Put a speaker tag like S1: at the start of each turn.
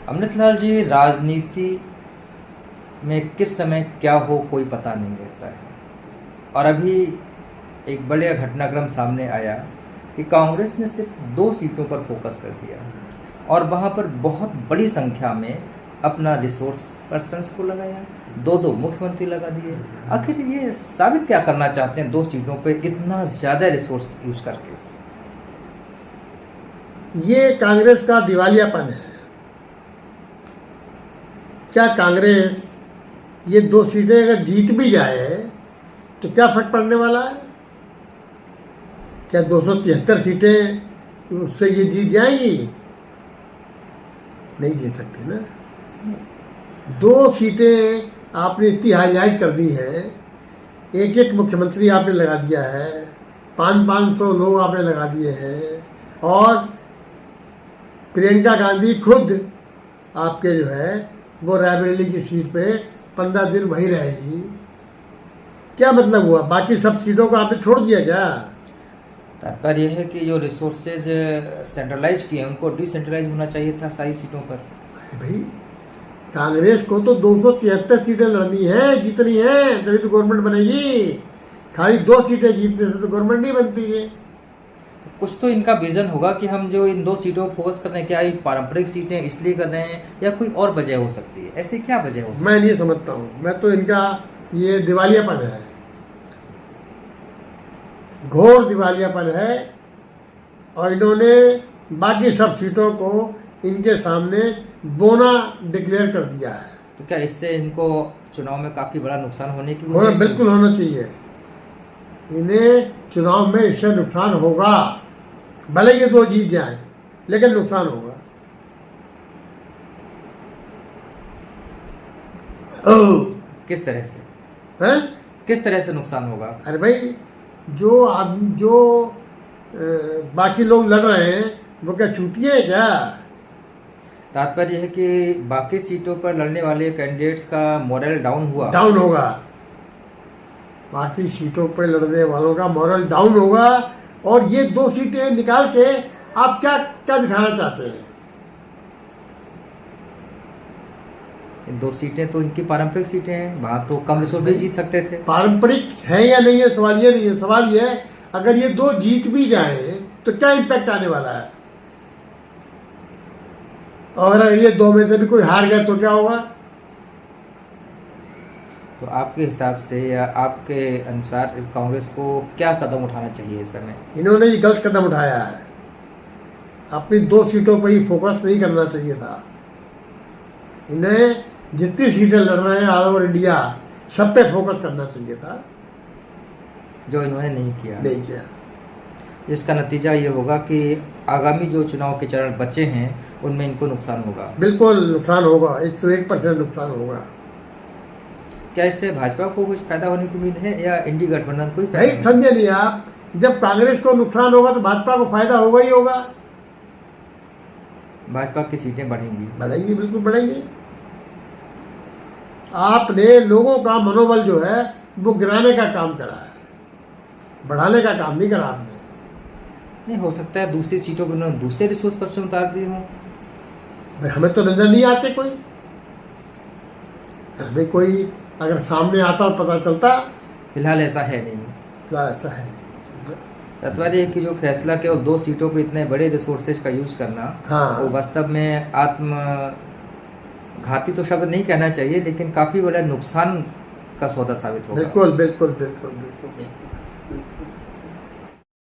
S1: अमृतलाल जी, राजनीति में किस समय क्या हो कोई पता नहीं रहता है। और अभी एक बड़ा घटनाक्रम सामने आया कि कांग्रेस ने सिर्फ 2 सीटों पर फोकस कर दिया और वहां पर बहुत बड़ी संख्या में अपना रिसोर्स पर्सन्स को लगाया, 2 मुख्यमंत्री लगा दिए। आखिर ये साबित क्या करना चाहते हैं 2 सीटों पे इतना ज्यादा रिसोर्स यूज करके?
S2: ये कांग्रेस का दिवालियापन है। क्या कांग्रेस ये 2 सीटें अगर जीत भी जाए तो क्या फर्क पड़ने वाला है? क्या 273 सीटें उससे ये जीत जाएंगी? नहीं जीत सकती ना। 2 सीटें आपने इतनी हाईलाइट कर दी है, एक मुख्यमंत्री आपने लगा दिया है, 500 लोग आपने लगा दिए हैं, और प्रियंका गांधी खुद आपके जो है वो रायबरेली की सीट पे 15 दिन वही रहेगी। क्या मतलब हुआ? बाकी सब सीटों को आपने छोड़ दिया क्या?
S1: तात्पर्य यह है कि जो रिसोर्सेज सेंट्रलाइज किए उनको डिसेंट्रलाइज होना चाहिए था सारी सीटों पर।
S2: अरे भाई, कांग्रेस को तो 273 सीटें लड़नी है, जितनी है तभी तो गवर्नमेंट बनेगी। खाली 2 सीटें जीतने से तो गवर्नमेंट नहीं बनती है।
S1: कुछ तो इनका विजन होगा कि हम जो इन 2 सीटों पर फोकस कर रहे हैं, क्या ये पारंपरिक सीटें इसलिए कर रहे हैं या कोई और वजह हो सकती है? ऐसी क्या वजह हो सकती है?
S2: मैं नहीं समझता हूँ। मैं तो इनका ये दिवालियापन है, घोर दिवालियापन है। और इन्होंने बाकी सब सीटों को इनके सामने बोना डिक्लेयर कर दिया है।
S1: तो क्या इससे इनको चुनाव में काफी बड़ा नुकसान होने की
S2: बिल्कुल होना चाहिए। इन्हें चुनाव में इससे नुकसान होगा, भले ये 2 जीत जाए लेकिन नुकसान होगा।
S1: किस तरह से?
S2: है?
S1: किस तरह से नुकसान होगा?
S2: अरे भाई, जो बाकी लोग लड़ रहे हैं वो क्या चूतिए हैं क्या?
S1: तात्पर्य है कि बाकी सीटों पर लड़ने वाले कैंडिडेट्स का मोरल डाउन
S2: होगा। बाकी सीटों पर लड़ने वालों का मोरल डाउन होगा। और ये 2 सीटें निकाल के आप क्या क्या दिखाना चाहते हैं?
S1: इन 2 सीटें तो इनकी पारंपरिक सीटें हैं, वहां तो कम रिसोर्स में जीत सकते थे।
S2: पारंपरिक है या नहीं है सवाल ये नहीं है। सवाल ये है, अगर ये 2 जीत भी जाए तो क्या इम्पैक्ट आने वाला है? और अगर ये 2 में से भी कोई हार गया तो क्या होगा?
S1: तो आपके हिसाब से या आपके अनुसार कांग्रेस को क्या कदम उठाना चाहिए इस समय?
S2: इन्होंने ये गलत कदम उठाया है। अपनी 2 सीटों पर ही फोकस नहीं करना चाहिए था। इन्हें जितनी सीटें लड़ रहे हैं ऑल ओवर इंडिया, सब पे फोकस करना चाहिए था,
S1: जो इन्होंने नहीं किया। इसका नतीजा ये होगा कि आगामी जो चुनाव के चरण बचे हैं उनमें इनको नुकसान होगा।
S2: बिल्कुल नुकसान होगा, 101% नुकसान होगा।
S1: क्या इससे भाजपा को कुछ फायदा होने की उम्मीद है या इंडी गठबंधन को?
S2: नहीं, समझे नहीं आप। जब कांग्रेस को नुकसान होगा तो भाजपा को फायदा होगा ही होगा।
S1: भाजपा की सीटें बढ़ेंगी,
S2: बिल्कुल बढ़ेंगी। आपने लोगों का मनोबल जो है वो गिराने का काम करा है, बढ़ाने का काम नहीं करा आपने।
S1: नहीं हो सकता है दूसरी सीटों पर उन्होंने दूसरे रिसोर्स पर्सन उतार दिए हों।
S2: भाई, हमें तो नजर नहीं आते कोई। भाई, कोई अगर सामने आता और पता चलता।
S1: फिलहाल ऐसा है नहीं। तात्पर्य है कि जो फैसला केवल 2 सीटों पर इतने बड़े रिसोर्सेज का यूज करना, वो वास्तव में घाती तो शब्द नहीं कहना चाहिए, लेकिन काफी बड़ा नुकसान का सौदा साबित होगा।
S2: बिल्कुल।